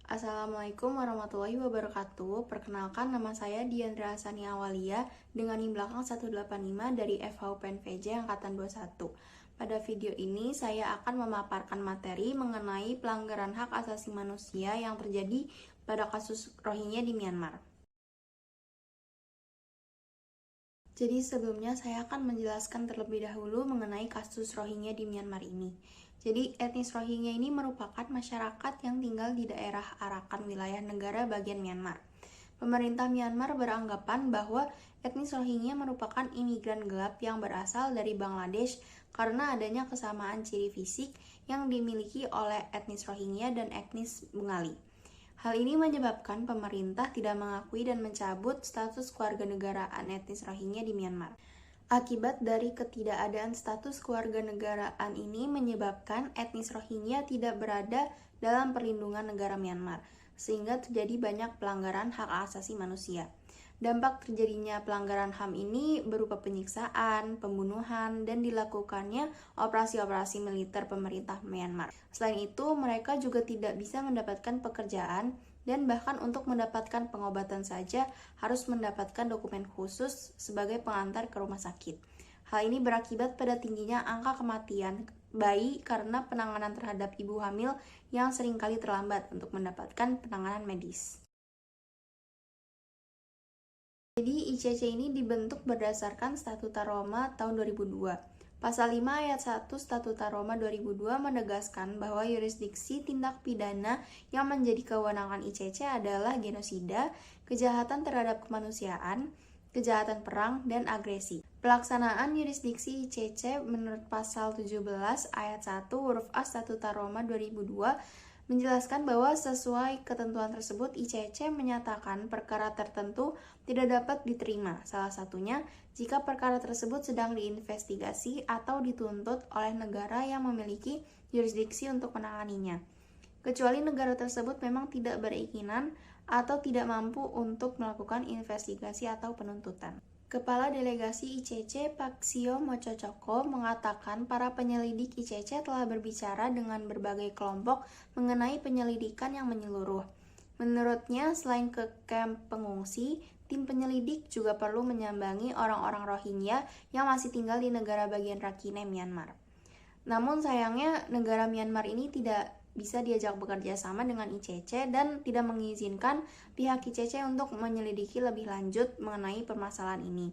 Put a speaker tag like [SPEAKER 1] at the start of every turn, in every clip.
[SPEAKER 1] Assalamualaikum warahmatullahi wabarakatuh. Perkenalkan, nama saya Diandra Hasani Awalia dengan NIM belakang 185 dari FH UPN VJ Angkatan 21. Pada video ini saya akan memaparkan materi mengenai pelanggaran hak asasi manusia yang terjadi pada kasus Rohingya di Myanmar. Jadi sebelumnya saya akan menjelaskan terlebih dahulu mengenai kasus Rohingya di Myanmar ini. Jadi etnis Rohingya ini merupakan masyarakat yang tinggal di daerah Arakan wilayah negara bagian Myanmar. Pemerintah Myanmar beranggapan bahwa etnis Rohingya merupakan imigran gelap yang berasal dari Bangladesh karena adanya kesamaan ciri fisik yang dimiliki oleh etnis Rohingya dan etnis Bengali. Hal ini menyebabkan pemerintah tidak mengakui dan mencabut status kewarganegaraan etnis Rohingya di Myanmar. Akibat dari ketidakadaan status kewarganegaraan ini menyebabkan etnis Rohingya tidak berada dalam perlindungan negara Myanmar, sehingga terjadi banyak pelanggaran hak asasi manusia. Dampak terjadinya pelanggaran HAM ini berupa penyiksaan, pembunuhan, dan dilakukannya operasi-operasi militer pemerintah Myanmar. Selain itu, mereka juga tidak bisa mendapatkan pekerjaan dan bahkan untuk mendapatkan pengobatan saja harus mendapatkan dokumen khusus sebagai pengantar ke rumah sakit. Hal ini berakibat pada tingginya angka kematian bayi karena penanganan terhadap ibu hamil yang seringkali terlambat untuk mendapatkan penanganan medis. Jadi ICC ini dibentuk berdasarkan Statuta Roma tahun 2002. Pasal 5 ayat 1 Statuta Roma 2002 menegaskan bahwa yurisdiksi tindak pidana yang menjadi kewenangan ICC adalah genosida, kejahatan terhadap kemanusiaan, kejahatan perang, dan agresi. Pelaksanaan yurisdiksi ICC menurut pasal 17 ayat 1 huruf A Statuta Roma 2002 menjelaskan bahwa sesuai ketentuan tersebut ICC menyatakan perkara tertentu tidak dapat diterima, salah satunya jika perkara tersebut sedang diinvestigasi atau dituntut oleh negara yang memiliki yurisdiksi untuk menanganinya, kecuali negara tersebut memang tidak berikinan atau tidak mampu untuk melakukan investigasi atau penuntutan. Kepala Delegasi ICC Paksio Mococoko mengatakan para penyelidik ICC telah berbicara dengan berbagai kelompok mengenai penyelidikan yang menyeluruh. Menurutnya, selain ke kamp pengungsi, tim penyelidik juga perlu menyambangi orang-orang Rohingya yang masih tinggal di negara bagian Rakhine, Myanmar. Namun sayangnya negara Myanmar ini tidak bisa diajak bekerja sama dengan ICC dan tidak mengizinkan pihak ICC untuk menyelidiki lebih lanjut mengenai permasalahan ini.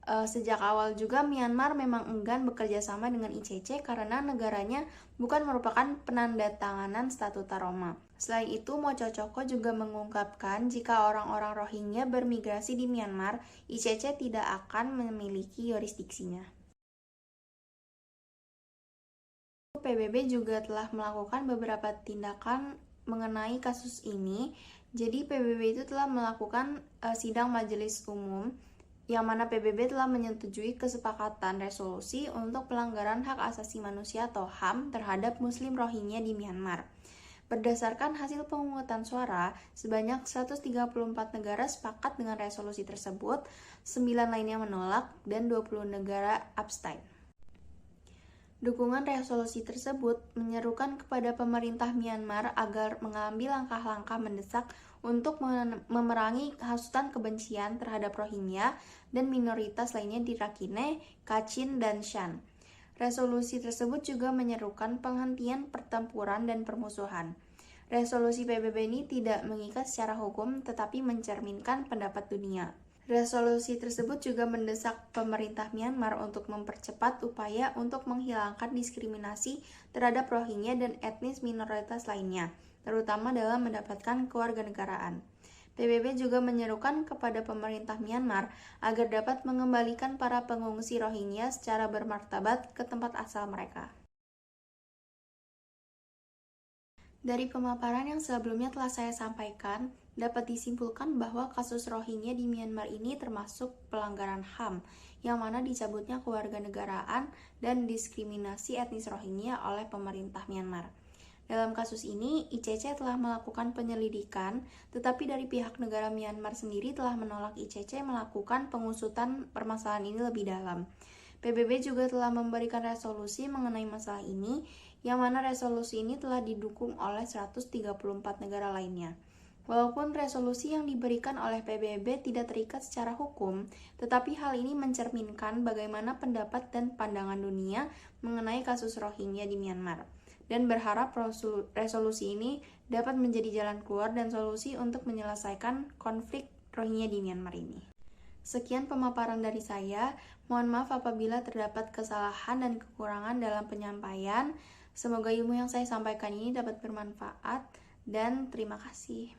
[SPEAKER 1] Sejak awal juga Myanmar memang enggan bekerja sama dengan ICC karena negaranya bukan merupakan penandatanganan Statuta Roma. Selain itu, Mococoko juga mengungkapkan jika orang-orang Rohingya bermigrasi di Myanmar, ICC tidak akan memiliki yurisdiksinya. PBB juga telah melakukan beberapa tindakan mengenai kasus ini. Jadi PBB itu telah melakukan sidang majelis umum yang mana PBB telah menyetujui kesepakatan resolusi untuk pelanggaran hak asasi manusia atau HAM terhadap Muslim Rohingya di Myanmar. Berdasarkan hasil pemungutan suara, sebanyak 134 negara sepakat dengan resolusi tersebut, 9 lainnya menolak, dan 20 negara abstain. Dukungan resolusi tersebut menyerukan kepada pemerintah Myanmar agar mengambil langkah-langkah mendesak untuk memerangi hasutan kebencian terhadap Rohingya dan minoritas lainnya di Rakhine, Kachin, dan Shan. Resolusi tersebut juga menyerukan penghentian pertempuran dan permusuhan. Resolusi PBB ini tidak mengikat secara hukum tetapi mencerminkan pendapat dunia. Resolusi tersebut juga mendesak pemerintah Myanmar untuk mempercepat upaya untuk menghilangkan diskriminasi terhadap Rohingya dan etnis minoritas lainnya, terutama dalam mendapatkan kewarganegaraan. PBB juga menyerukan kepada pemerintah Myanmar agar dapat mengembalikan para pengungsi Rohingya secara bermartabat ke tempat asal mereka. Dari pemaparan yang sebelumnya telah saya sampaikan, dapat disimpulkan bahwa kasus Rohingya di Myanmar ini termasuk pelanggaran HAM, yang mana dicabutnya kewarganegaraan dan diskriminasi etnis Rohingya oleh pemerintah Myanmar. Dalam kasus ini, ICC telah melakukan penyelidikan, tetapi dari pihak negara Myanmar sendiri telah menolak ICC melakukan pengusutan permasalahan ini lebih dalam. PBB juga telah memberikan resolusi mengenai masalah ini, yang mana resolusi ini telah didukung oleh 134 negara lainnya. Walaupun resolusi yang diberikan oleh PBB tidak terikat secara hukum, tetapi hal ini mencerminkan bagaimana pendapat dan pandangan dunia mengenai kasus Rohingya di Myanmar, dan berharap resolusi ini dapat menjadi jalan keluar dan solusi untuk menyelesaikan konflik Rohingya di Myanmar ini. Sekian pemaparan dari saya. Mohon maaf apabila terdapat kesalahan dan kekurangan dalam penyampaian. Semoga ilmu yang saya sampaikan ini dapat bermanfaat, dan terima kasih.